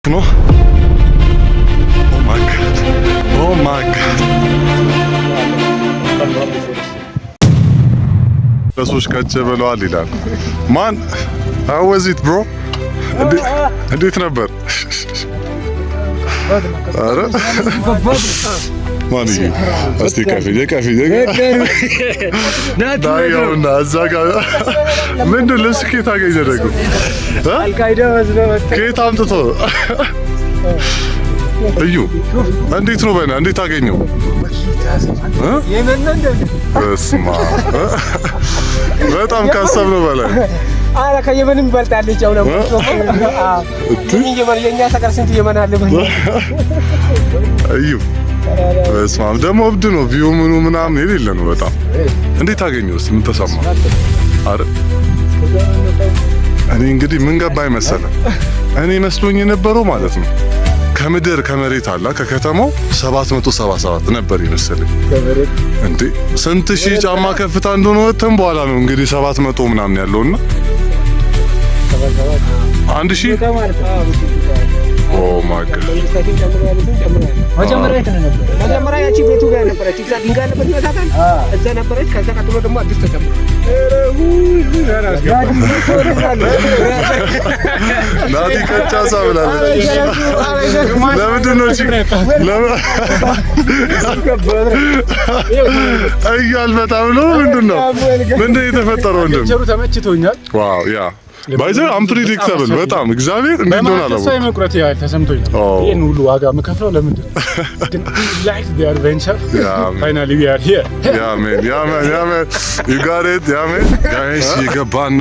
No. Oh my god. ለሶች ካቸ በለዋል ይላል ማን how was it bro እንዴት ነበር አረ ማን ይሄ እስቲ ካፌ ናታውና አዛጋ ምንድን ልብስ ከየት አገኘ ደግሞ አልቃይዳ ወዝነው ከየት አምጥቶ እዩ እንዴት ነው በእና እንዴት አገኘው በስማ በጣም ካሰብ ነው በላይ አረ ከየመንም ይበልጣል ጫው ነው የኛ ሰቀር ስንት የመን አለ እዩ በስማ ደግሞ እብድ ነው ቪው ምናምን የሌለ ነው በጣም እንዴት አገኘው ምን ተሰማ አረ እኔ እንግዲህ ምን ገባኝ መሰለ እኔ መስሎኝ የነበረው ማለት ነው ከምድር ከመሬት አላ ከከተማው 777 ነበር ይመስልኝ እንዴ ስንት ሺህ ጫማ ከፍታ እንደሆነ ወተን በኋላ ነው እንግዲህ 700 ምናምን ያለውና 1000 ኦ ማይ ጋድ መጀመሪያ ያቺ ቤቱ ጋር ነበረች እዛ ድንጋይ ነበር ይወጣታል እዛ ነበረች ከዛ ቀጥሎ ደግሞ አዲስ ተጨምሯል ናቲ ከቻሳ ብላለች ለምንድን ነው እያል በጣም ነው ምንድን የተፈጠረው ወንድም ተመችቶኛል ዋው ያ ባይዘር አንፕሪዲክተብል በጣም እግዚአብሔር እንዴት ነው አላው ተስፋ መቁረጥ ያህል ተሰምቶኝ ነው ይሄን ሁሉ ዋጋ መከፍለው ለምንድን ላይፍ ዲ አድቬንቸር ፋይናሊ ዊ አር ሂር ያ ማን ዩ ጋት ኢት ያ ማን ጋይስ ይገባን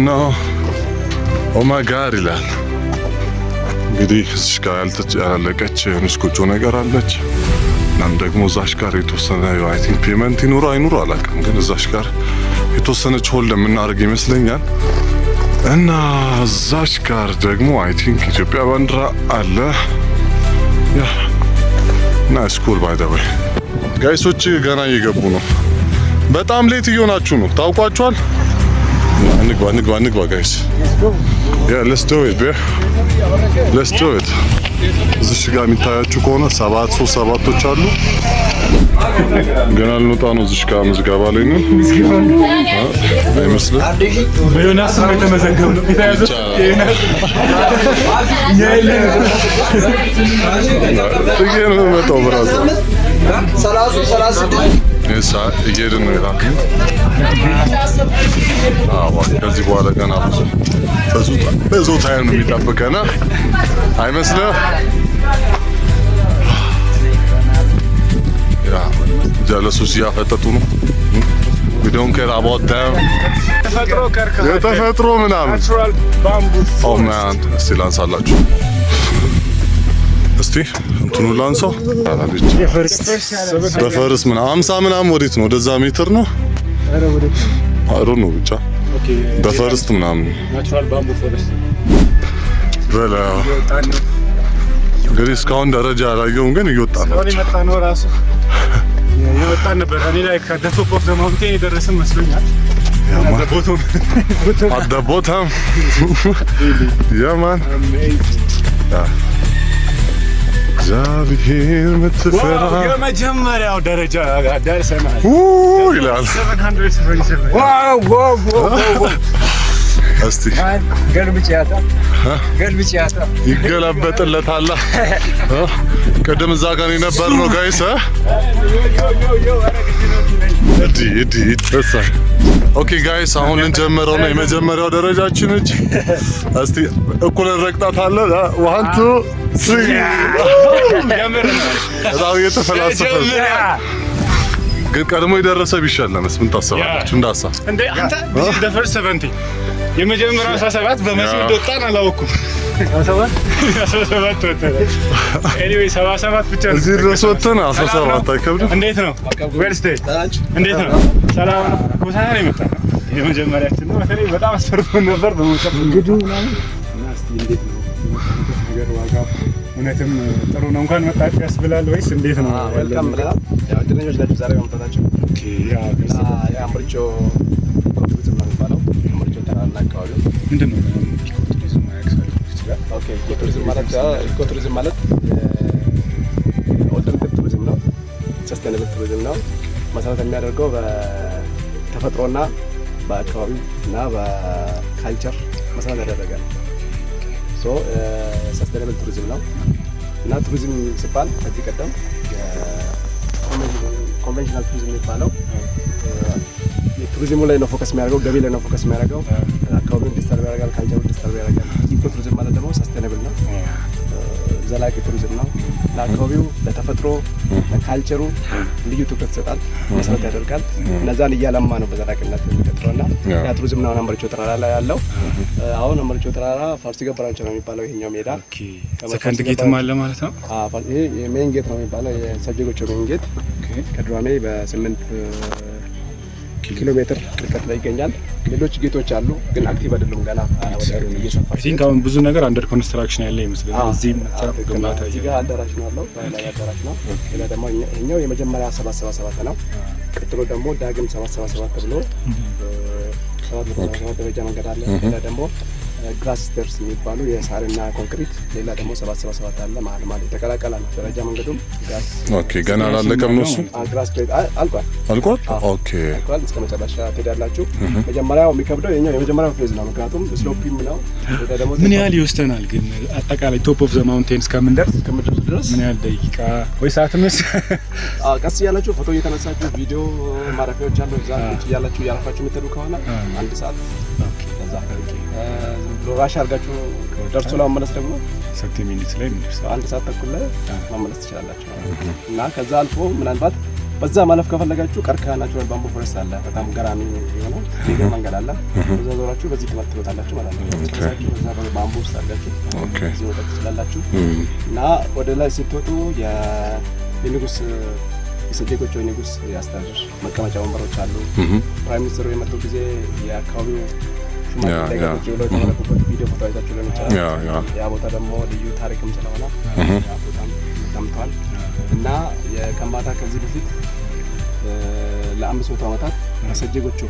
ነው ኦ ማይ ጋድ ይላል እንግዲህ እዚህ ጋር ያለቀች ንስኩጮ ነገር አለች እናም ደግሞ እዛሽ ጋር የተወሰነ አይ ቲንክ ፔመንት ይኑር አይኑር አላውቅም ግን እዛሽ ጋር የተወሰነች ሆል ለምናደርግ ይመስለኛል እና እዛች ጋር ደግሞ አይ ቲንክ ኢትዮጵያ ባንዲራ አለ ያ ናይስ ኩል ባይ ዘ ዌይ ጋይሶች ገና እየገቡ ነው በጣም ሌት እየሆናችሁ ነው ታውቋቸዋል እንግባ ጋይስ ያ let's do it እዚህ ጋር የሚታያችሁ ከሆነ 737ቶች አሉ ገና ልንወጣ ነው እዚህ ጋር ምዝገባ ላይ ነው አይመስልም በዮናስ ነው የተመዘገብነው የታያዘው ነው መጣው ብራዘ 36 እሳ እየሄድን ነው ይላል ከዚህ በኋላ ገና ብዙ ታይም ነው የሚጠብቀና አይመስልም ያ ጀለሶች ያፈጠጡ ነው we don't care about them የተፈጥሮ ምናምን natural bamboo oh man እስቲ ላንሳላችሁ እስቲ እንትኑ ላንሳው በፈርስ ምን 50 ምናምን ወዴት ነው ወደዛ ሜትር ነው አረ ወዴት አሮ ነው ብቻ ኦኬ በፈርስት ምናምን ናቹራል ባምቡ ፎረስት በላ እንግዲህ እስካሁን ደረጃ አላየሁም ግን እየወጣ ነው አሁን የመጣ ነው ራሱ የወጣ ነበር እኔ ላይ ከደቶፕ ኦፍ ዘ ማውንቴን የደረሰን መስሎኛል at the bottom yeah man ዛብሄር ምትፈራ የመጀመሪያው ደረጃ ደርሰናል ይላል 777 ዋው እስቲ ገልብጫታ ይገላበጥለታል ቀደም እዛ ጋር ነበር ነው ጋይስ እዲ ተሳ ኦኬ ጋይስ አሁን ልንጀምረው ነው የመጀመሪያው ደረጃችን እጅ እስቲ እኩል ረግጣታለን 1 2 3 ጀምረናል የተፈላሰፈ ግን ቀድሞ የደረሰ ቢሻለንስ ምን ታስባላችሁ እንዳሳ እንዴ አንተ the first 70 የመጀመሪያው 17 በመስመር ወጣን አላወኩም 17 ወጣን anyway 77 ብቻ እዚህ ድረስ ወጣን 17 አይከብድም እንዴት ነው ዌልስቴይ እንዴት ነው ሰላም ነው ኮሳና ይመጣ የመጀመሪያችን ነው በተለይ በጣም አስፈርቶን ነበር በመውጣት እንግዲህ ምናምን እናስቲ እንዴት ነው ነገር ዋጋው እውነትም ጥሩ ነው እንኳን መጣችሁ ያስብላል ወይስ እንዴት ነው ወልካም ብላ ያው ድረኞች ላይ ዛሬ መምጣታቸው ኦኬ ያ አምርጮ ኮምፒውተር ማለት ነው አምርጮ ተራና አካባቢ ምንድነው ኢኮቱሪዝም ያክሳል ኢኮቱሪዝም ማለት ኦልተርኔቲቭ ቱሪዝም ነው። ሰስቴናብል ቱሪዝም ነው። መሰረት የሚያደርገው በተፈጥሮና በአካባቢ እና በካልቸር መሰረት ያደረገ ነው። ሰስቴናብል ቱሪዝም ነው እና ቱሪዝም ሲባል ከዚህ ቀደም ኮንቬንሽናል ቱሪዝም የሚባለው ቱሪዝሙ ላይ ነው ፎከስ የሚያደርገው፣ ገቢ ላይ ነው ፎከስ የሚያደርገው፣ አካባቢውን ዲስተርብ ያደርጋል፣ ካልቸሩን ዲስተርብ ያደርጋል። ኢኮ ቱሪዝም ማለት ደግሞ ሰስቴናብል ነው፣ ዘላቂ ቱሪዝም ነው። ለአካባቢው፣ ለተፈጥሮ፣ ለካልቸሩ ልዩ ትኩረት ይሰጣል፣ መሰረት ያደርጋል። እነዛን እያለማ ነው በዘላቂነት የሚቀጥለው እና ያ ቱሪዝም ነው አምበርቾ ተራራ ላይ ያለው። አሁን አምበርቾ ተራራ ፋርሲ ገበራንቸው ነው የሚባለው ይሄኛው ሜዳ። ሰከንድ ጌትም አለ ማለት ነው። ይሄ የሜን ጌት ነው የሚባለው የሰጀጎቹ ሜን ጌት ከዱራሜ በ8 ኪሎ ሜትር ርቀት ላይ ይገኛል። ሌሎች ጌቶች አሉ ግን አክቲቭ አይደሉም ገና እየሰፋ። አይ ቲንክ አሁን ብዙ ነገር አንደር ኮንስትራክሽን ያለ ይመስላል። እዚህም ግንባታ እዚህ ጋር አዳራሽ ነው ያለው፣ ላይ አዳራሽ ነው። ሌላ ደግሞ እኛው የመጀመሪያ 777 ነው። ቀጥሎ ደግሞ ዳግም 777 ተብሎ 777 ደረጃ መንገድ አለ። ሌላ ደግሞ ግራስ ስቴርስ የሚባሉ የሳርና ኮንክሪት፣ ሌላ ደግሞ 777 አለ። መሀል ማለት የተቀላቀለ ነው ደረጃ መንገዱም። ኦኬ ገና አላለቀም ነው እሱ። ግራስ ስቴርስ አልቋል። ኦኬ አልቋል። እስከ መጨረሻ ትሄዳላችሁ። መጀመሪያው የሚከብደው የመጀመሪያው ፌዝ ነው፣ ምክንያቱም ስሎፒም ነው። ደግሞ ምን ያህል ይወስደናል ግን አጠቃላይ ቶፕ ኦፍ ዘ ማውንቴን እስከምንደርስ ድረስ ምን ያህል ደቂቃ ወይ ሰዓት ነው? ቀስ እያላችሁ ፎቶ እየተነሳችሁ ቪዲዮ ማረፊያዎች አሉ። እዛ ቁጭ እያላችሁ እያረፋችሁ የምትሄዱ ከሆነ 1 ሰዓት ከዛ ራሽ አድርጋችሁ ደርሶ ለመመለስ ደግሞ 30 ሚኒት ላይ እንደርስ 1 ሰዓት ተኩል ላይ መመለስ ትችላላችሁ። እና ከዛ አልፎ ምናልባት በዛ ማለፍ ከፈለጋችሁ ቀርከሃ ናቹራል ባምቡ ፎረስት አለ። በጣም ገራሚ የሆነ መንገድ አለ። በዛ ዞራችሁ በዚህ ትመጣላችሁ ማለት ነው። ስለዚህ በዛ ባምቡ ውስጥ አድርጋችሁ እዚህ ወጣት ትችላላችሁ። እና ወደ ላይ ስትወጡ የንጉስ የሰጀጎቹ ንጉስ ያስተዳድር መቀመጫ ወንበሮች አሉ። ፕራይም ሚኒስትሩ የመጡ ጊዜ የአካባቢው ቪዲዮ ፎቶ አይታችሁ ሊሆን ይችላል። ያ ቦታ ደግሞ ልዩ ታሪክም ስለሆነ ያ ቦታም ተቀምጧል። እና የከምባታ ከዚህ በፊት ለ500 ዓመታት ሰጀጎቹ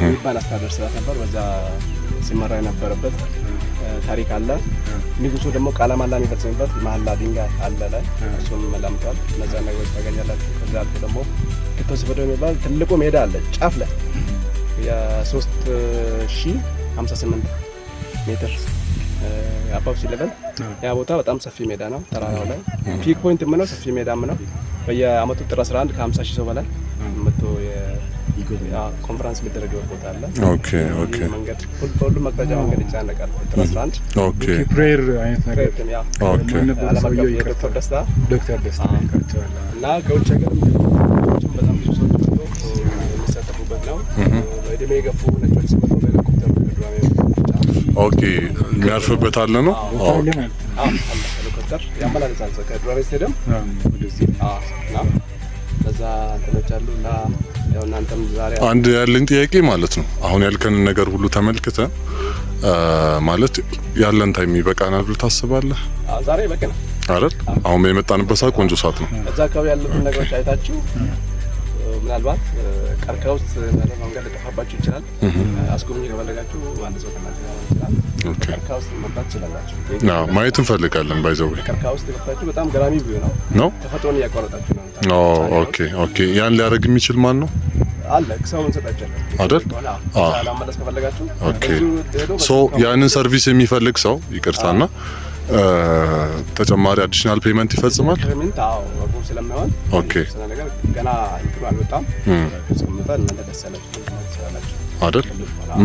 የሚባል አስተዳደር ስርዓት ነበር። በዛ ሲመራ የነበረበት ታሪክ አለ። ንጉሱ ደግሞ ቃለ መሃላ የሚፈጽምበት መሃላ ድንጋይ አለ ላይ እሱም መላምቷል። እነዛ ነገሮች ታገኛላችሁ። ከዛ አልፎ ደግሞ ከተወሰደ የሚባል ትልቁ ሜዳ አለ ጫፍ ላይ የ3058 ሜትር አባብ ሲለበል ያ ቦታ በጣም ሰፊ ሜዳ ነው። ተራራው ላይ ፒክ ፖይንት የምነው ሰፊ ሜዳም ነው። በየአመቱ ጥር 11 ከ50,000 ሰው በላይ መጥቶ ኮንፈረንስ የሚደረግበት ቦታ አለ። ኦኬ መንገድ ሁሉም መቅረጫ መንገድ ይጫነቃል። ጥር 11 ኦኬ ፕሬየር አይነት ነገር ኦኬ ዶክተር ደስታ እና ከውጭ ሀገር በጣም ብዙ ሰዎች የሚሳተፉበት ነው። እድሜ የገፉ ነጮች ሲመጡ በሄሊኮፕተር ኦኬ የሚያርፍበት አለ ነው። ሄሊኮፕተር ያመላልሳል ከዱራሜ ስቴዲየም ወደዚህ እና በዛ እንትኖች አሉ። እና ያው እናንተም ዛሬ አንድ ያለኝ ጥያቄ ማለት ነው አሁን ያልከንን ነገር ሁሉ ተመልክተ ማለት ያለን ታይም ይበቃናል ብለህ ታስባለህ? ዛሬ በቂ ነው አይደል? አሁን የመጣንበት ሰዓት ቆንጆ ሰዓት ነው። እዛ አካባቢ ያሉትን ነገሮች አይታችሁ ምናልባት ቀርከሃ ውስጥ መንገድ ሊጠፋባችሁ ይችላል። አስጎብኚ ከፈለጋችሁ አንድ ሰው ከእናንተ ጋር ይችላል። ቀርከሃ ውስጥ መምጣት ትችላላችሁ። ማየት እንፈልጋለን። ባይዘው ቀርከሃ ውስጥ ገብታችሁ በጣም ገራሚ ቪው ነው። ተፈጥሮን እያቋረጣችሁ ነው። ኦኬ ያን ሊያደርግ የሚችል ማን ነው? አለ ሰው እንሰጣቸዋለን አይደል? ለመመለስ ከፈለጋችሁ ሶ ያንን ሰርቪስ የሚፈልግ ሰው ይቅርታና ተጨማሪ አዲሽናል ፔመንት ይፈጽማል። ፔመንት ወርቁ ስለማይሆን ኦኬ ነገር ገና እንትኑ አልወጣም። ስለምጣን እናንተ ደስ ያላችሁ ትችላላችሁ አይደል?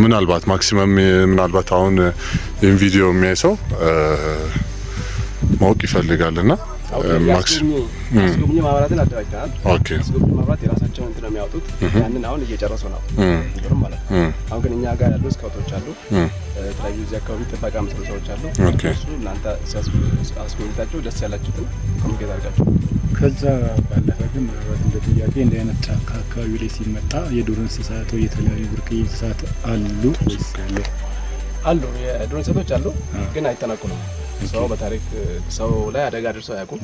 ምናልባት ማክሲመም ምናልባት አሁን ይሄን ቪዲዮ የሚያይ ሰው ማወቅ ይፈልጋልና አስጎብኚ ማህበራትን አደራጅተናል። ኦኬ አስጎብኚ ማህበራት የራሳቸውን እንትን ነው የሚያወጡት። ያንን አሁን እየጨረሱ ነው ብሩም ማለት ነው። አሁን ግን እኛ ጋር ያሉ ስካውቶች አሉ፣ የተለያዩ እዚህ አካባቢ ጥበቃ መስሉ ሰዎች አሉ። እሱ እናንተ አስጎብኝታችሁ ደስ ያላችሁትን ኮሚኒኬት አድርጋችሁ ከዛ ባለፈ ግን ምናልባት እንደ ጥያቄ እንደ አይነት ጫካ አካባቢ ላይ ሲመጣ የዱር እንስሳት ወይ የተለያዩ ብርቅዬ እንስሳት አሉ ወይስ ያለው? አሉ የዱር እንስሳቶች አሉ፣ ግን አይተናኩሉም። ሰው በታሪክ ሰው ላይ አደጋ ደርሶ አያውቁም።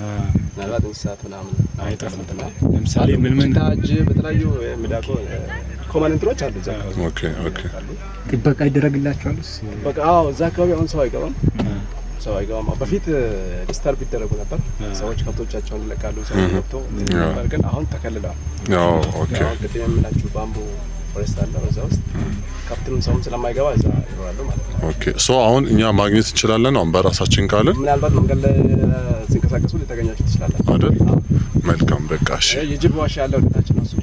ምናልባት እንስሳት ምናምን አይጠፉምና ለምሳሌ ምን ታጅ በተለያዩ ሚዳቆ ኮመን እንትኖች አሉ። እዛ ኦኬ ጥበቃ ይደረግላቸዋል። በቃ እዛ አካባቢ አሁን ሰው አይገባም። ሰው አይገባም። በፊት ዲስታርብ ይደረጉ ነበር ሰዎች ከብቶቻቸውን ይለቃሉ ሰው ገብቶ ነበር፣ ግን አሁን ተከልለዋል። ኦኬ ቅድም የምላችሁ ባምቡ ፎሬስት አለ በዛ ውስጥ ከብትም ሰውም ስለማይገባ እዛ ይኖራሉ ማለት ነው። ኦኬ ሶ አሁን እኛ ማግኘት እንችላለን አሁን በራሳችን ካለን? ምናልባት መንገድ ላይ ሲንቀሳቀሱ ልታገኛችሁ ትችላላችሁ አይደል? መልካም በቃ እሺ። የጅብ ዋሻ ያለው ወደታችን ነው እሱ።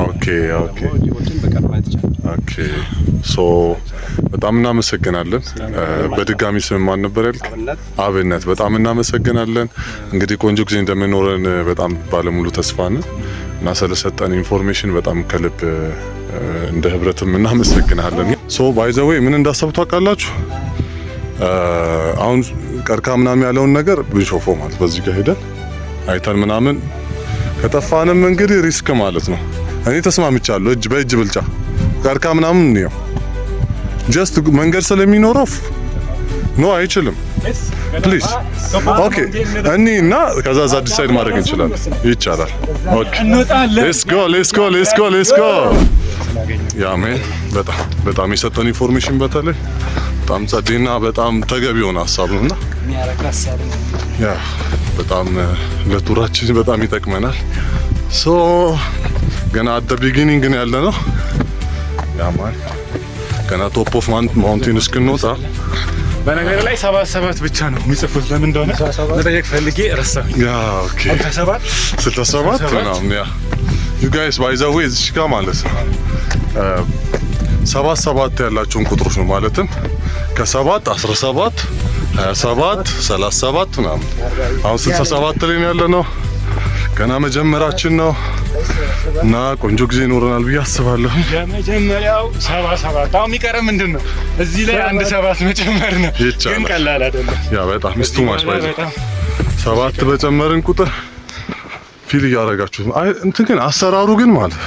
ኦኬ ጅቦችን በቀር ማየት ይቻላል። ኦኬ ሶ በጣም እናመሰግናለን። በድጋሚ ስም ማን ነበር ያልክ? አብነት። በጣም እናመሰግናለን። እንግዲህ ቆንጆ ጊዜ እንደምንኖረን በጣም ባለሙሉ ተስፋ ነን እና ስለሰጠን ኢንፎርሜሽን በጣም ከልብ እንደ ህብረትም እናመሰግናለን። ሶ ባይ ዘ ዌይ ምን እንዳሰብኩ ታውቃላችሁ? አሁን ቀርከሃ ምናምን ያለውን ነገር ብንሾፎ ማለት በዚህ ጋር ሄደን አይተን ምናምን ከጠፋንም እንግዲህ ሪስክ ማለት ነው። እኔ ተስማምቻለሁ። እጅ በእጅ ብልጫ ቀርከሃ ምናምን ነው ጀስት መንገድ ስለሚኖረው ኖ አይችልም። ፕሊዝ ኦኬ እኔ እና ከዛ ዛ ዲሳይድ ማድረግ እንችላለን። ይቻላል። ኦኬ ሌትስ ጎ ሌትስ ጎ ሌትስ ጎ ሌትስ ጎ ያ ሜን በጣም የሰጠን ኢንፎርሜሽን በተለይ በጣም ጸዴና በጣም ተገቢ የሆነ ሀሳብ ነውና ያ በጣም ለቱራችን በጣም ይጠቅመናል። ሶ ገና አት ዘ ቢጊኒንግ ነው ያለ ነው። ያ ማን ገና ቶፕ ኦፍ ማውንቴን እስክንወጣ በነገር ላይ 77 ብቻ ነው የሚጽፉት። ለምን እንደሆነ መጠየቅ ፈልጌ ረሳሁኝ። ያ ኦኬ 67 ምናምን ያ ዩ ጋይስ ባይ ዘ ዌይ እዚህ ጋር ማለት ነው 77 ያላቸውን ቁጥሮች ነው ማለትም ከ7 17 27 37 ምናምን አሁን 67 ላይ ያለ ነው። ገና መጀመራችን ነው እና ቆንጆ ጊዜ ይኖረናል ብዬ አስባለሁ። የመጀመሪያው 77 አሁን የሚቀረው ምንድን ነው? እዚህ ላይ አንድ 7 መጨመር ነው። ግን ቀላል አይደለም። ያ በጣም ሚስቱ ማች ባይ 7 በጨመርን ቁጥር ፊል እያደረጋችሁ አይ እንትን ግን አሰራሩ ግን ማለት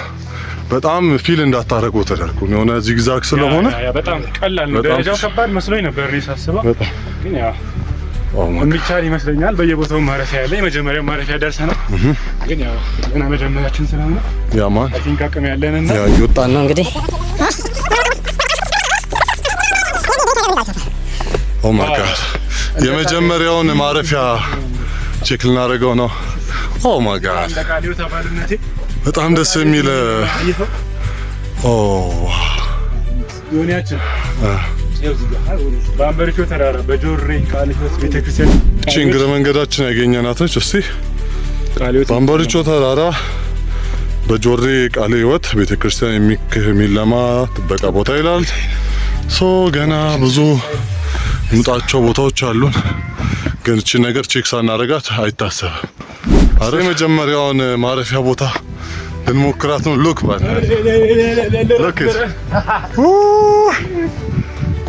በጣም ፊል እንዳታረጉ ተደርጎ ነው የሆነ ዚግዛግ ስለሆነ በጣም ቀላል ነው። ደረጃው ከባድ መስሎኝ ነበር ሳስበው፣ ግን ያ የሚቻል ይመስለኛል። በየቦታው ማረፊያ ያለ የመጀመሪያው ማረፊያ ደርሰናል። ግን ያው ገና መጀመሪያችን ስለሆነ ያ ማን አይ ቲንክ አቅም ያለንና ያ ይወጣል ነው እንግዲህ ኦ ማይ ጋድ የመጀመሪያውን ማረፊያ ቼክ ልናደርገው ነው። ኦ ማይ ጋድ በጣም ደስ የሚል ኦ ዮኒያችን ባምበሪቾ ተራራ በጆሬ ቃልዮት ቤተክርስቲያን ቺንግረ መንገዳችን ያገኘናት ነች። እስቲ ባምበሪቾ ተራራ በጆሬ ቃልዮት ቤተክርስቲያን የሚለማ ጥበቃ ቦታ ይላል። ሶ ገና ብዙ ምጣቸው ቦታዎች አሉን፣ ግን እቺ ነገር ቼክ ሳናረጋት አይታሰብም። አረ የመጀመሪያውን ማረፊያ ቦታ ልንሞክራት ነው። ሉክ ባል ሉክ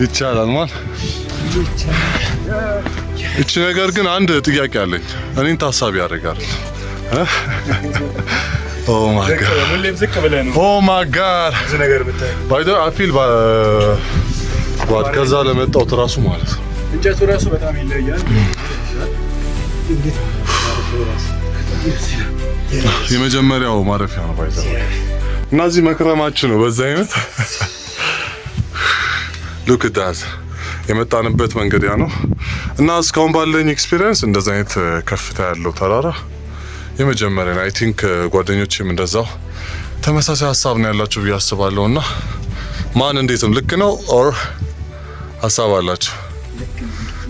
ይቻላል ማን እቺ ነገር ግን አንድ ጥያቄ አለኝ። እኔን ታሳቢ ያደርጋል። ኦ ማይ ጋድ ሁሌም ዝቅ ብለህ ነው። ኦ ማይ ጋድ እዚህ ነገር ብታይ ባይዶ አፊል ከዛ ለመጣው ትራሱ ማለት ነው እንጨቱ ራሱ በጣም ይለያል። የመጀመሪያው ማረፊያ ነው ባይዘው እና እዚህ መክረማችን ነው። በዛ አይነት ሉክ ዳት የመጣንበት መንገድ ያ ነው እና እስካሁን ባለኝ ኤክስፒሪየንስ እንደዛ አይነት ከፍታ ያለው ተራራ የመጀመሪያ ነው። አይ ቲንክ ጓደኞቼም እንደዛው ተመሳሳይ ሀሳብ ነው ያላችሁ ብዬ አስባለሁና ማን እንዴትም ልክ ነው ኦር ሀሳብ አላችሁ?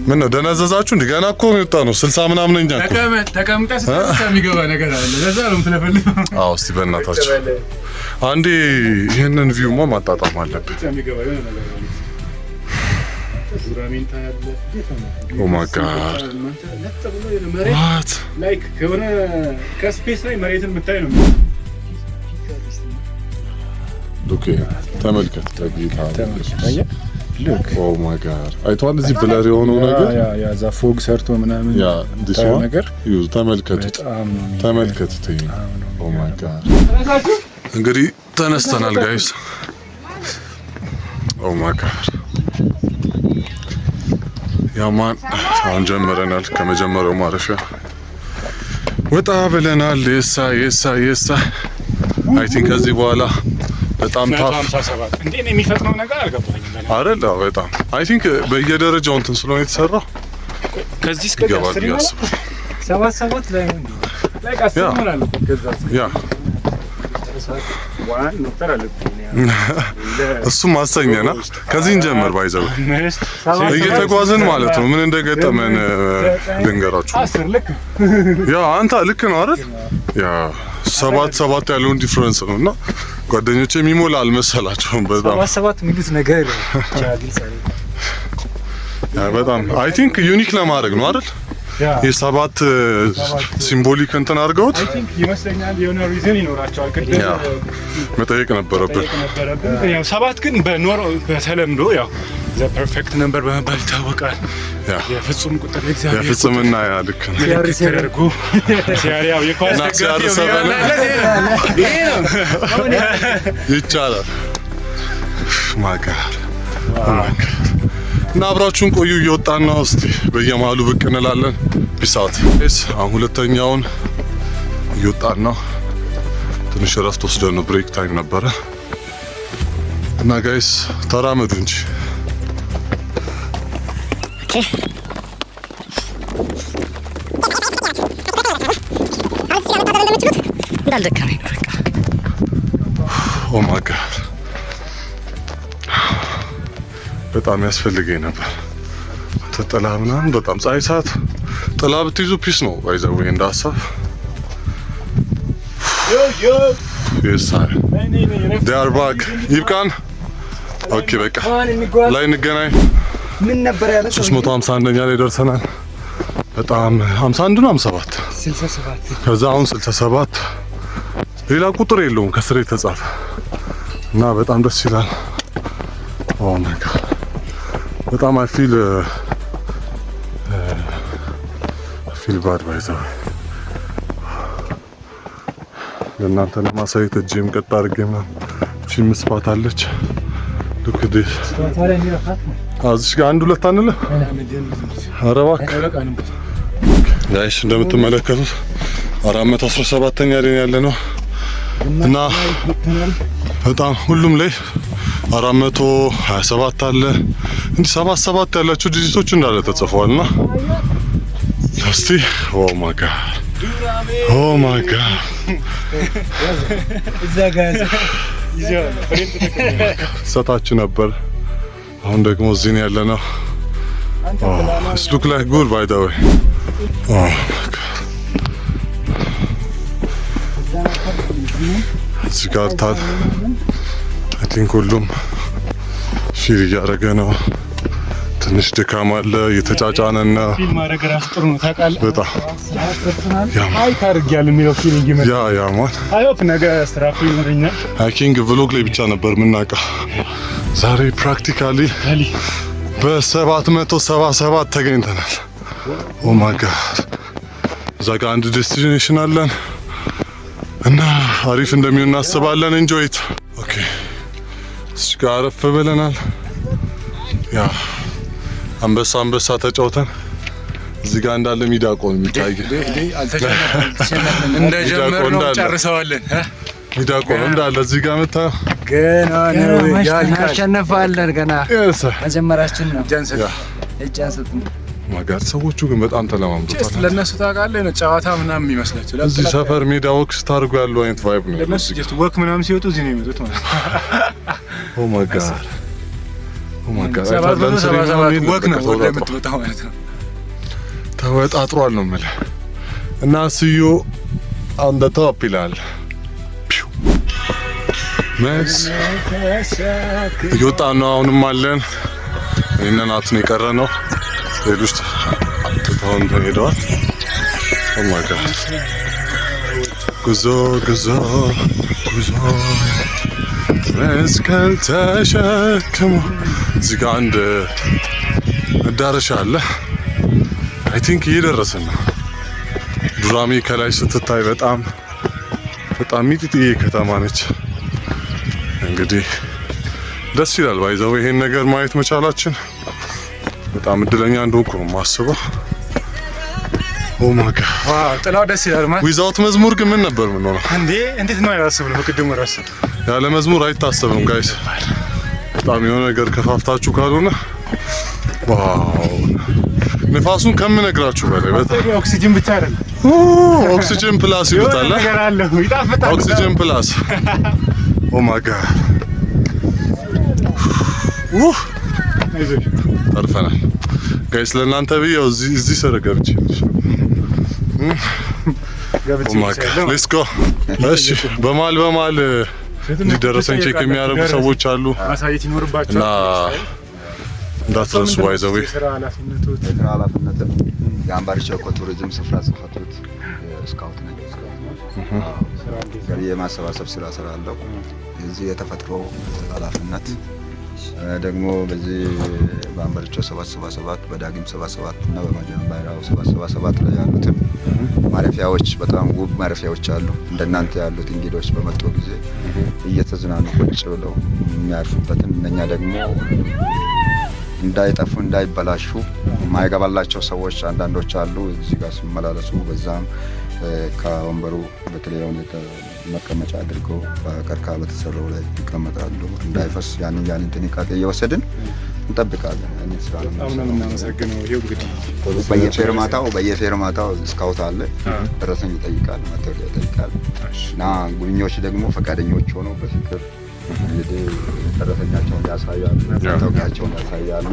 ምን ነው ደነዘዛችሁ? እንደገና እኮ የወጣ ነው 60 ምናምን እንጃ እኮ ተቀምጠህ ስትመጣ የሚገባ ነገር አለ። ለዛ ነው የምትለፈልፈው። አዎ እስቲ በእናታችሁ አንዴ ይሄንን ቪውማ ማጣጣም አለብን። ኦ ማይ ጋድ ዋት ላይክ ከሆነ ከስፔስ ላይ መሬትን የምታይ ነው። ኦኬ ተመልከት ለጌታ ሉክ ኦ ማይ ጋድ አይቷል። እዚህ ብለር የሆነው ነገር ያ ዛ ፎግ ሰርቶ ምናምን ያ ዲስ ዋን ነገር ዩ ተመልከቱት። ኦ ማይ ጋድ እንግዲህ ተነስተናል ጋይስ። ኦ ማይ ጋድ ያማን አሁን ጀምረናል። ከመጀመሪያው ማረፊያ ወጣ ብለናል። የሳ አይ ቲንክ ከዚህ በኋላ በጣም ታፍ 57 እንዴ ነው የሚፈጥነው ነገር አልገባኝም። አይደል? በጣም አይ ቲንክ በየደረጃው እንትን ስለሆነ የተሰራው ከዚህ እስከ ይገባል አስር ብዬ ይሆናል። አስባለሁ። 7 ላይ ነው ላይ አስር ያ። ይሆናል እኮ ከዛ ያ ዋን መቁጠር አለብኝ። እሱም ማሰኘና ከዚህ እንጀምር ባይዘው እየተጓዝን ማለት ነው። ምን እንደገጠመን ልንገራችሁ። 10 ልክ ያ አንተ ልክ ነው አይደል? ያ 7 ያለውን ዲፍረንስ ነው እና ጓደኞቼ የሚሞላ አልመሰላቸውም። በጣም 7 ሚሉት ነገር ግልጽ አይደለም። ያ በጣም አይ ቲንክ ዩኒክ ለማድረግ ነው አይደል? ያ የሰባት ሲምቦሊክ እንትን አድርገውት አይ ቲንክ ይመስለኛል የሆነ ሪዝን ይኖራቸዋል። ቅድም ያ መጠየቅ ነበረብን። ያው 7 ግን በተለምዶ ያው ዘ ፐርፌክት ነምበር በመባል ይታወቃል። ያ የፍጹም ቁጥር እግዚአብሔር የፍጽምና ያ ልክ ነው። ምልክት ተደርጎ ሲያሪያው የኳስ እና ሲያርሰበን ይቻላል ማጋር እና አብራችሁን ቆዩ። እየወጣን ነው። እስቲ በየመሃሉ ብቅ እንላለን። ፒሳት አሁን ሁለተኛውን እየወጣን ነው። ትንሽ እረፍት ወስደን ነው፣ ብሬክ ታይም ነበረ እና ጋይስ ተራመዱ እንጂ እንዳልደከመኝ ነው በቃ። ኦ ማይ ጋድ በጣም ያስፈልገኝ ነበር። ጥላ ምናምን በጣም ፀሐይ ሰዓት ጥላ ብትይዙ ፒስ ነው ባይዘው እንደ ሀሳብ they are back ይብቃን። ኦኬ በቃ ላይ እንገናኝ። ምን ነበር ያለ 351ኛ ላይ ደርሰናል። በጣም 51 ነው 57 67 ከዛ አሁን 67 ሌላ ቁጥር የለውም ከስር የተጻፈ እና በጣም ደስ ይላል። ኦ ማይ ጋድ በጣም I feel bad ባይዘው ለእናንተ ለማሳየት እጄም ቀጥ አድርጌ ምናምን ፊልም ስፓት አለች። ሉክ ዲስ እዚህ ጋር 1 2 አንለ ኧረ እባክህ ጋይስ እንደምትመለከቱት 417ኛ ላይ ያለ ነው እና በጣም ሁሉም ላይ 427 አለ። እንዲህ 77 ያላችሁ ዲጂቶች እንዳለ ተጽፈዋልና እስቲ ኦ ማይ ጋድ ኦ ማይ ጋድ እዛ ጋር ሰታች ነበር። አሁን ደግሞ እዚህ ነው ያለነው። It's look like good by the way. Oh my god. እዚህ ጋር ታል አይ ቲንክ ሁሉም ፊል እያደረገ ነው። ትንሽ ድካም አለ፣ እየተጫጫነን ነው። ፊልም ማድረግ ራሱ ጥሩ ነው ታውቃለህ። በጣም አይ ታርጊያለሁ የሚለው ፊሊንግ ይመጣል። ያ ማን አይ ሆፕ ነገ ስትራፕ ይኖረኛል። ሃይኪንግ ቭሎግ ላይ ብቻ ነበር የምናውቀው። ዛሬ ፕራክቲካሊ በ777 ተገኝተናል። ኦ ማይ ጋድ እዛ ጋር አንድ ዴስቲኔሽን አለን እና አሪፍ እንደሚሆን እናስባለን። ኢንጆይ ኢት ኦኬ። እዚህ ጋር አረፍ ብለናል። ያ አንበሳ ተጫውተን እዚህ ጋር እንዳለ ሚዳቆ የሚታይ እንደጀመርነው ጨርሰዋለን። ሚዳቆ እንዳለ እዚህ ጋር መታ ገና ነው እናሸንፋለን። ገና መጀመራችን ነው። እጅ አንሰጥ ማጋር ሰዎቹ ግን በጣም ተለማምዶታል። ለነሱ ታውቃለህ ነው ጨዋታ ምናምን የሚመስላቸው። እዚህ ሰፈር ሜዳ ወክ ስታርጉ ያለው አይነት ቫይብ ነው። ለነሱ ጀስት ወክ ምናምን ሲወጡ እዚህ ነው የሚመጡት ማለት ነው። ኦ ማይ ጋድ ኦ ማይ ጋድ ወክ ነው ወደ የምትወጣው ማለት ነው። ተወጣጥሯል ነው የምልህ እና ስዩ on the top ይላል። መስ እየወጣን ነው። አሁንም አለን እኔና ናቱን የቀረ ነው። ሌሎች ተታውን ሄደዋል። ኦ ማይ ጋድ ጉዞ መስቀል ተሸክሞ እዚህ ጋር አንድ መዳረሻ አለ። አይ ቲንክ እየደረስን ነው። ዱራሜ ከላይ ስትታይ በጣም ሚጢጥዬ ከተማ ነች። እንግዲህ ደስ ይላል ባይዘው ይሄን ነገር ማየት መቻላችን በጣም እድለኛ እንደሆንኩ ነው የማስበው። ኦ ማይ ጋድ ዋው ጥላው ደስ ይላል ማለት ዊዛውት መዝሙር ግን ምን ነበር ምን ሆነ እንዴ? እንዴት ነው ያላሰብነው? በቅድሙ ራስ ያለ መዝሙር አይታሰብም ጋይስ። በጣም የሆነ ነገር ከፋፍታችሁ ካልሆነ ዋው ንፋሱን ከምነግራችሁ በላይ በጣም ኦክሲጅን ብቻ አይደለም ኦክሲጅን ፕላስ ይሉታል። ነገር አለው ይጣፍጣል። ኦክሲጅን ፕላስ ኦ ማይ ጋድ ተርፈናል ጋይስ። ለእናንተ ብዬው እዚህ ስር ገብቼ ኦ ማይ ጋድ ሌትስ ጎ። እሺ በማል እንዲደረሰኝ ቼክ የሚያደርጉ ሰዎች አሉ ማሳየት ይኖርባቸዋል እና እንዳትረሱ ባይዘው የስራ ኃላፊነቶች የአምባሪቾ ቱሪዝም ስፍራ ጽሕፈት ቤት ስካውት ነኝ። የማሰባሰብ ስራ እሰራለሁ። እዚህ የተፈጥሮ ኃላፊነት ደግሞ በዚህ በአምባሪቾ 777 በዳግም 77 እና በመጀመሪያው 777 ላይ ያሉትን ማረፊያዎች በጣም ውብ ማረፊያዎች አሉ። እንደናንተ ያሉት እንግዶች በመጡ ጊዜ እየተዝናኑ ቁጭ ብለው የሚያርፉበትን እነኛ ደግሞ እንዳይጠፉ እንዳይበላሹ የማይገባላቸው ሰዎች አንዳንዶች አሉ። እዚህ ጋር ሲመላለሱ በዛም ከወንበሩ በተለይ ሁኔታ መቀመጫ አድርገው በቀርከሃ በተሰራው ላይ ይቀመጣሉ። እንዳይፈስ ያንን ጥንቃቄ እየወሰድን እንጠብቃለን። ያንን ስራ ነው የምናመሰግነው። ይሄው እንግዲህ በየፌርማታው ስካውት አለ። ደረሰኝ ይጠይቃል፣ መታወቂያ ይጠይቃል እና ጉብኚዎች ደግሞ ፈቃደኞች ሆነው በፍቅር እንግዲህ ደረሰኛቸውን ያሳያሉ፣ መታወቂያቸውን ያሳያሉ።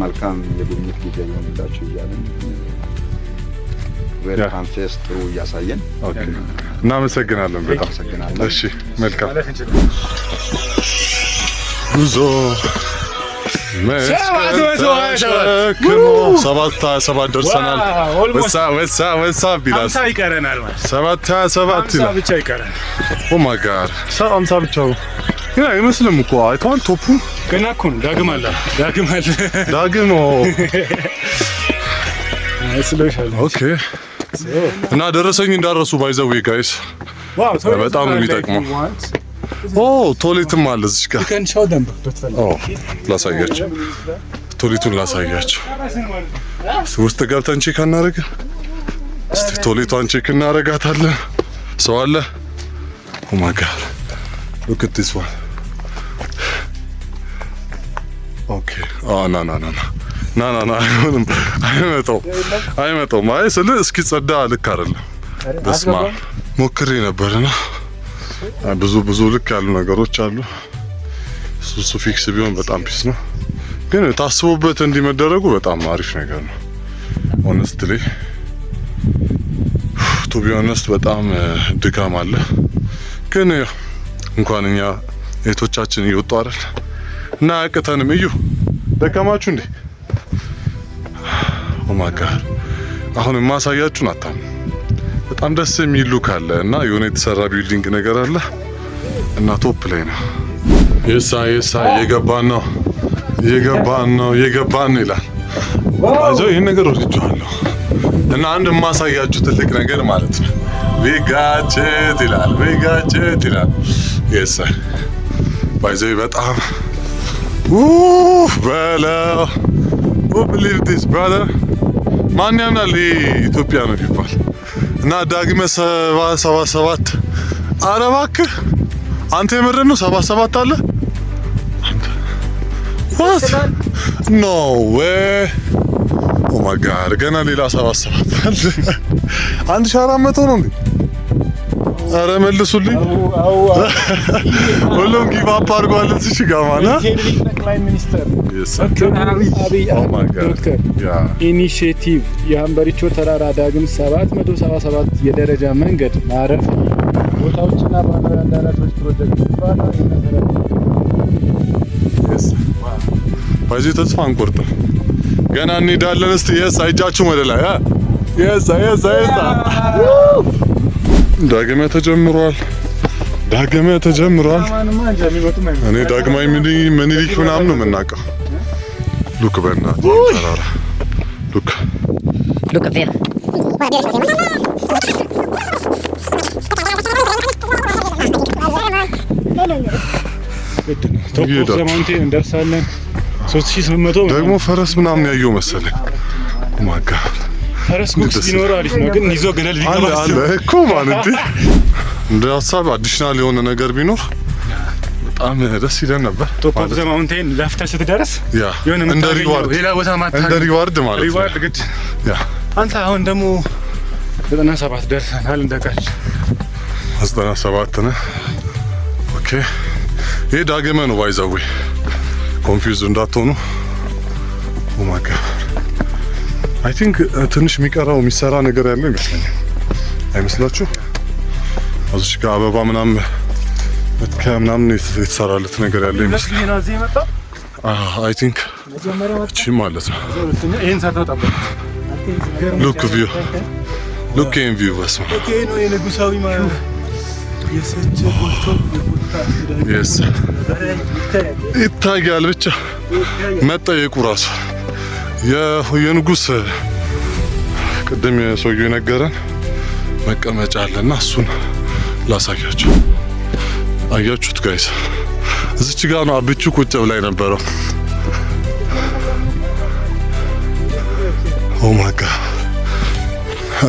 መልካም የጉብኝት ጊዜ ይሆንላችሁ እያለን ዌልካም ፌስ ጥሩ እያሳየን እናመሰግናለን። በጣም እሺ፣ መልካም ጉዞ ሰባት ደርሰናል። ወሳ ቢላስ 50 ይቀረናል ማለት 727 50 ብቻ ይቀረናል። ኦ ማይ ጋድ 50 ብቻ ነው አይመስልም እኮ አይተዋል። ቶፑ ገና እኮ ነው። ዳግም አለ ኦኬ። እና ደረሰኝ እንዳረሱ ባይዘው ጋይስ በጣም ነው የሚጠቅመው። ቶሌትም አለ እዚህ ጋር ላሳያችሁ፣ ቶሌቱን ላሳያችሁ። ውስጥ ገብተን ቼክ እናደርግ እስቲ። ቶሌቷን ቼክ እናደርጋታለን። ሰው አለ። ኦ ማይ ጋድ ሉክ አት ዲስ ዋን ኦኬ። አይመጣውም። አይ ስለ እስኪ ጸዳ ልክ አይደለም። በስማ ሞክሬ ነበርና ብዙ ልክ ያሉ ነገሮች አሉ። እሱ ፊክስ ቢሆን በጣም ፒስ ነው። ግን ታስቦበት እንዲመደረጉ በጣም አሪፍ ነገር ነው። ሆነስትሊ ቱ ቢ ሆነስት በጣም ድካም አለ። ግን እንኳን እኛ እህቶቻችን እየወጡ አይደል እና አያቅተንም። እዩ ደከማችሁ እንዴ? ኦ ማይ ጋድ አሁን ማሳያችሁን አታም በጣም ደስ የሚል ሉክ አለ እና የሆነ የተሰራ ቢልዲንግ ነገር አለ እና ቶፕ ላይ ነው። የሳ እየገባን ነው ይላል። አዞ ይሄን ነገር ወድጄዋለሁ እና አንድ የማሳያችሁ ትልቅ ነገር ማለት ነው ቪጋቼት ይላል። የሳ ባይዘይ በጣም በለው believe this brother ማን ያምናል ኢትዮጵያ ነው ይባል እና ዳግመ 777 ኧረ እባክህ አንተ የምር ነው 77 አለ what no way oh my god ገና ሌላ 77 አለ 1400 ነው እንዴ? ኧረ መልሱልኝ። ሁሉም ጊቭ አፕ አድርጓል። እዚህ ጋር ማለት ጠቅላይ ሚኒስትር ዶክተር ኢኒሺዬቲቭ የሀምበሪቾ ተራራ ዳግም 777 የደረጃ መንገድ ማረፍ ቦታዎችና ባህላዊ አዳራሾች ፕሮጀክት ግንባታ በዚህ ተስፋ አንቆርጥም። ገና እንሄዳለን። እስቲ የሳ እጃችሁ ወደ ላይ የሳ ዳግመ ተጀምሯል። እኔ ዳግማዊ ምኒልክ ምናምን ነው የምናውቀው። ሉክ በእናትህ ተራራ ሉክ there. ቶፕ ኦፍ ዘ ማውንቴን እንደርሳለን። 3800 ደግሞ ፈረስ ምናምን ያየው መሰለኝ። ማጋ ፈረስ ጉክስ ቢኖር አሪፍ ነው፣ ግን ይዞ ገደል ቢገባ አለ እኮ ማለት እንደ ሀሳብ አዲሽናል የሆነ ነገር ቢኖር በጣም ደስ ይለን ነበር። ቶፕ ኦፍ ዘ ማውንቴን ለፍተህ ስትደርስ ያ እንደ ሪዋርድ ሌላ ቦታ ማታ እንደ ሪዋርድ ማለት ነው። ሪዋርድ ግድ ያ አንተ አሁን ደግሞ 97 ደርሰናል። እንደቃች 97 ነው። ኦኬ ይሄ ዳግመ ነው ባይዘው ኮንፊውዝ እንዳትሆኑ። ኦ ማይ ጋድ አይ ቲንክ ትንሽ የሚቀራው የሚሰራ ነገር ያለ ይመስለኛል። አይመስላችሁ? እዚህ ጋር አበባ ምናምን መትከያ ምናምን የተሰራለት ነገር ያለ ይመስለኛል። አይ ቲንክ እቺ ማለት ነው። ይሄን ሳታውጣበት ሉክ ቪው ሉክ ኢን ቪው በስመ አብ ኦኬ ነው የንጉሳዊ ማለት የሰጨ ቦቶ የስ ይታያል። ብቻ መጠየቁ ራሱ የንጉስ ቅድም ሰውዬው የነገረን መቀመጫ አለና እሱን ላሳያችሁ። አያችሁት ጋይስ? እዚች ጋር ነው አብቹ ቁጭ ብላ የነበረው። ኦ ማይ ጋድ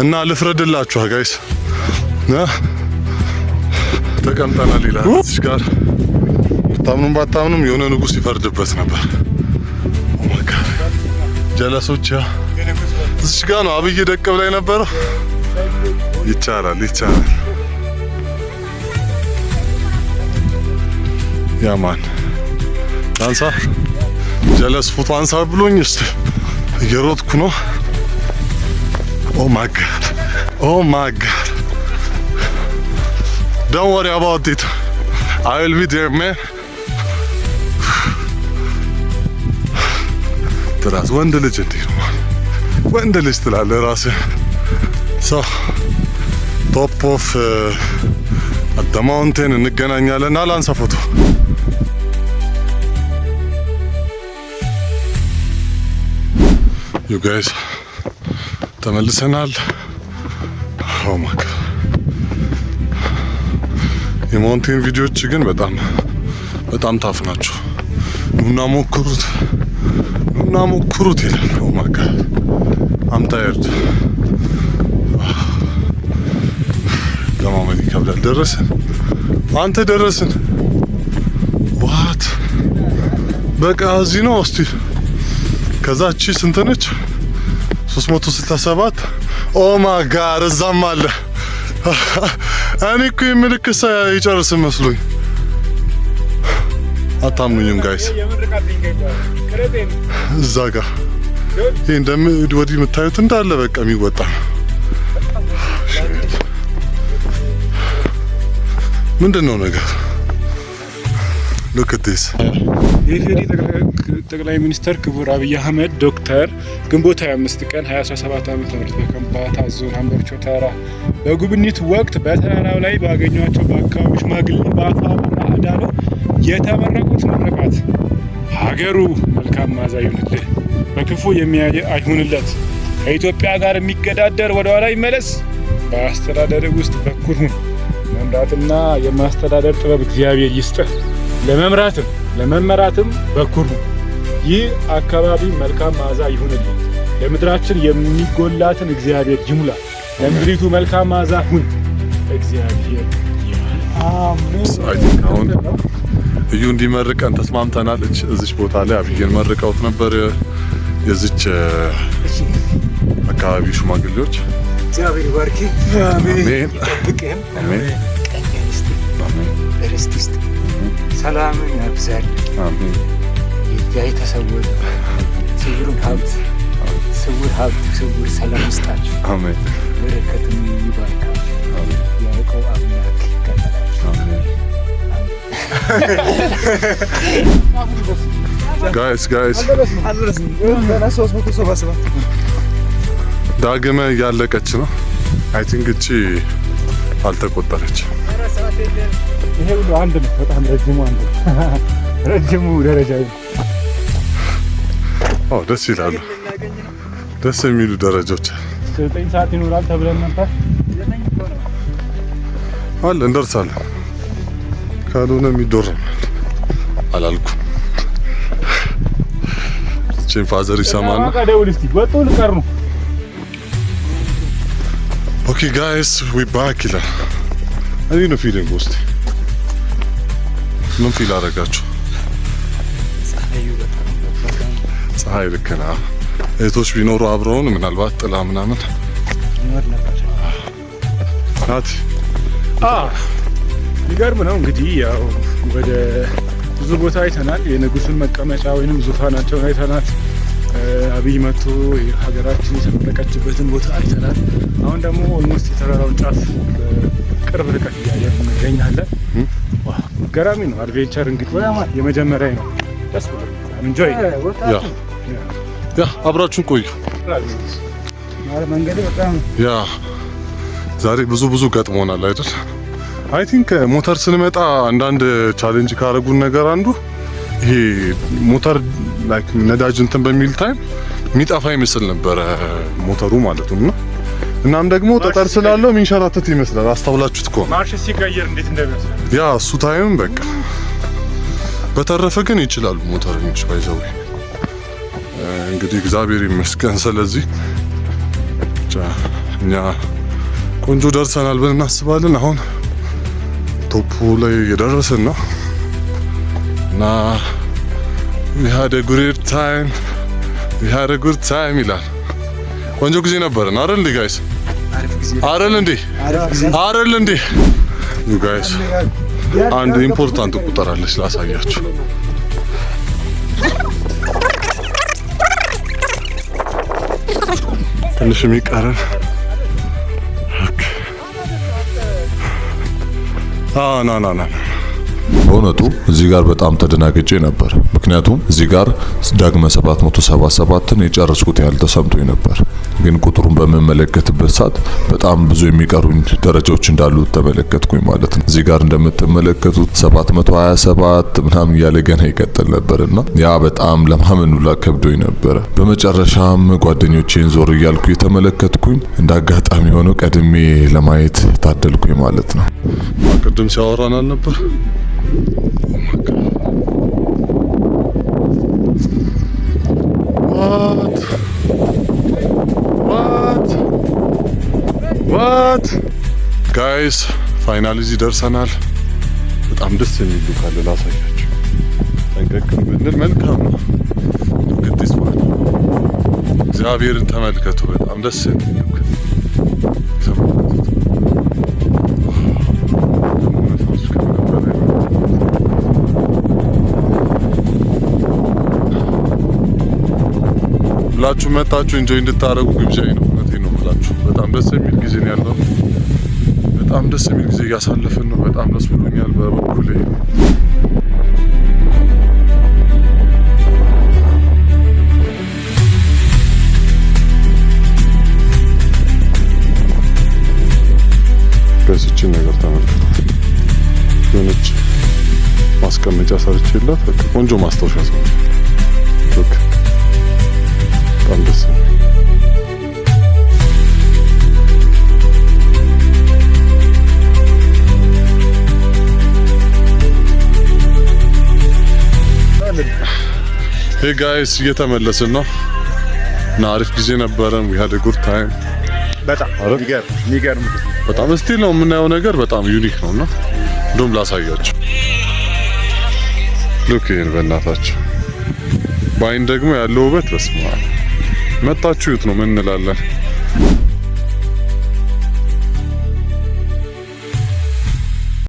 እና ልፍረድላችሁ ጋይስ ተቀምጠናል ይላል። እዚህ ጋር ታምኑም ባታምኑም የሆነ ንጉስ ይፈርድበት ነበር። ኦ ማይ ጋድ ጀለሶች እዚህ ጋር ነው አብይ ደቅ ብላ የነበረው። ይቻላል ይቻላል። ያማን አንሳ ጀለስ ፎቶ አንሳ ብሎኝ እስቲ እየሮጥኩ ነው። ኦ ማይ ጋድ ኦ ማይ ጋድ don't worry about it I will be there man ትራስ ወንድ ልጅ እንዲህ ነው ወንድ ልጅ ትላለህ ራስህ so top of at the mountain እንገናኛለን አላንሳ ፎቶ you guys ተመልሰናል oh my god የማውንቴን ቪዲዮዎች ግን በጣም ታፍ ናቸው ኑና ሞክሩት ይላል oh my god I'm tired ለማመድ ይከብዳል አንተ ደረስን what በቃ እዚህ ነው እስቲ ከዛቺ ስንት ነች 367 ኦ ማይ ጋድ እዛም አለ እኔ እኮ የምልክሳ ይጨርስ መስሎኝ አታምኑኝም ጋይስ እዛ ጋር ይሄ ወዲህ የምታዩት እንዳለ በቃ የሚወጣ ምንድነው ነገር look at this የኢፌዴሪ ጠቅላይ ሚኒስትር ክቡር አብይ አህመድ ዶክተር ግንቦት 25 ቀን 2017 ዓ.ም በከምባታ ዞን ሀምበሪቾ ተራራ በጉብኝት ወቅት በተራራው ላይ ባገኟቸው በአካባቢው ሽማግሌ በአፋብና አዳሎ የተመረቁት ምርቃት ሀገሩ መልካም ማዛ ይሁንልህ፣ በክፉ የሚያይ አይሁንለት፣ ከኢትዮጵያ ጋር የሚገዳደር ወደ ኋላ ይመለስ፣ በአስተዳደር ውስጥ በኩር ሁን፣ መምራትና የማስተዳደር ጥበብ እግዚአብሔር ይስጥህ፣ ለመመራትም በኩር ሁን፣ ይህ አካባቢ መልካም ማዛ ይሁንልህ፣ ለምድራችን የሚጎላትን እግዚአብሔር ይሙላ፣ ለምድሪቱ መልካም ማዛ ሁን፣ እግዚአብሔር አሜን። አሁን እዩ እንዲመርቀን ተስማምተናል። እዚች ቦታ ላይ አብይን መርቀውት ነበር የዚች አካባቢ ሽማግሌዎች። እግዚአብሔር ይባርክ። አሜን። ይጠብቅህም። አሜን። አሜን። በርስቲስት ሰላምን ያብዛል። አሜን። የተሰወረ ስውር ሀብት ስውር ሰላም ይስጣችሁ። አሜን። በረከቱን ይባርካችሁ። አሜን። ያዕቆብ አምላክ ይቀበላችሁ። አሜን። ጋይስ ዳግመ እያለቀች ነው። አይ ቲንክ እቺ አልተቆጠረች። ይሄ ሁሉ አንድ ነው። በጣም ረጅሙ ደረጃ ነው። ደስ ይላሉ። ደስ የሚሉ ደረጃዎች 9 ሰዓት ይኖራል ተብለን ነበር። አለ እንደርሳለን። ካልሆነ የሚዶረናል አላልኩም። እቺን ፋዘር ይሰማና ደውል እስቲ ወጡ ልቀር ነው። ኦኬ ጋይስ ዊ ባክ ይላል። እኔ ነው ፊሊንግ ውስጥ ምን ፊል አደረጋችሁ? ፀሐዩ በጣም ፀሐይ ልክ ነው። እህቶች ቢኖሩ አብረውን ምናልባት ጥላ ምናምን ይኖር ነበር። ናት። የሚገርም ነው እንግዲህ ያው ወደ ብዙ ቦታ አይተናል። የንጉሱን መቀመጫ ወይንም ዙፋናቸውን አይተናል። አብይ መጥቶ ሀገራችን የተመረቀችበትን ቦታ አይተናል። አሁን ደግሞ ኦልሞስት የተራራውን ጫፍ ቅርብ ርቀት እያየን እንገኛለን። ገራሚ ነው። አድቬንቸር እንግዲህ የመጀመሪያ ነው። ደስ ብሎኛል። እንጆይ ያ አብራችሁን ቆዩ። መንገዱ በጣም ያ ዛሬ ብዙ ገጥሞናል አይደል? አይ ቲንክ ሞተር ስንመጣ አንዳንድ ቻሌንጅ ካደረጉን ነገር አንዱ ይሄ ሞተር ላይክ ነዳጅ እንትን በሚል ታይም የሚጠፋ ይመስል ነበረ ሞተሩ ማለት ነው። እናም ደግሞ ጠጠር ስላለው ሚንሸራተት ይመስላል። አስተውላችሁት ከሆነ ማርሽ ሲቀየር እንዴት እንደሚመስል ያ እሱ ታይም በቃ። በተረፈ ግን ይችላሉ ሞተረኞች ባይዘው እንግዲህ እግዚአብሔር ይመስገን። ስለዚህ እኛ ቆንጆ ደርሰናል ብለን እናስባለን። አሁን ቶፑ ላይ የደረስን ነው እና we had a good time ይላል። ቆንጆ ጊዜ ነበረን አይደል እንዴ ጋይስ? አይደል እንዴ you guys? አንድ ኢምፖርታንት ቁጥር አለች ላሳያችሁ። ትንሽ የሚቀረን ና በእውነቱ እዚህ ጋር በጣም ተደናግጬ ነበር። ምክንያቱም እዚህ ጋር ዳግመ 777ን የጨረስኩት ያህል ተሰምቶኝ ነበር። ግን ቁጥሩን በመመለከትበት ሰዓት በጣም ብዙ የሚቀሩኝ ደረጃዎች እንዳሉ ተመለከትኩኝ ማለት ነው። እዚህ ጋር እንደምትመለከቱት 727 ምናምን እያለ ገና ይቀጥል ነበርና ያ በጣም ለማመን ሁላ ከብዶኝ ነበረ። በመጨረሻም ጓደኞቼን ዞር እያልኩ የተመለከትኩኝ እንደ አጋጣሚ ሆኖ ቀድሜ ለማየት ታደልኩኝ ማለት ነው። ቅድም ሲያወራን አልነበር? What? ጋይስ ፋይናሊ እዚህ ደርሰናል። በጣም ደስ የሚሉ ካለ ላሳያችሁ። ጠንቀቅ ብንል መልካም ነው። ግዲስ ማለት እግዚአብሔርን ተመልከቱ። በጣም ደስ የሚሉ ሁላችሁ መጣችሁ ኢንጆይ እንድታረጉ ግብዣዬ ነው። እውነቴን ነው የምላችሁ። በጣም ደስ የሚል ጊዜ ነው ያለው። በጣም ደስ የሚል ጊዜ እያሳለፍን ነው። በጣም ደስ ብሎኛል በበኩሌ። በዚህችን ነገር ተመልክቷል። የሆነች ማስቀመጫ ሰርቼላት በቃ ቆንጆ ማስታወሻ ሰው ኦኬ በጣም ደስ ሄይ ጋይስ እየተመለስን ነው እና አሪፍ ጊዜ ነበረን። we had a good time። በጣም የሚገርም በጣም ስቲል ነው የምናየው ነገር በጣም ዩኒክ ነውና እንደውም ላሳያችሁ። ሉክ ይሄን በእናታችሁ ባይን ደግሞ ያለው ውበት በስማ መጣችሁት ነው ምን እንላለን።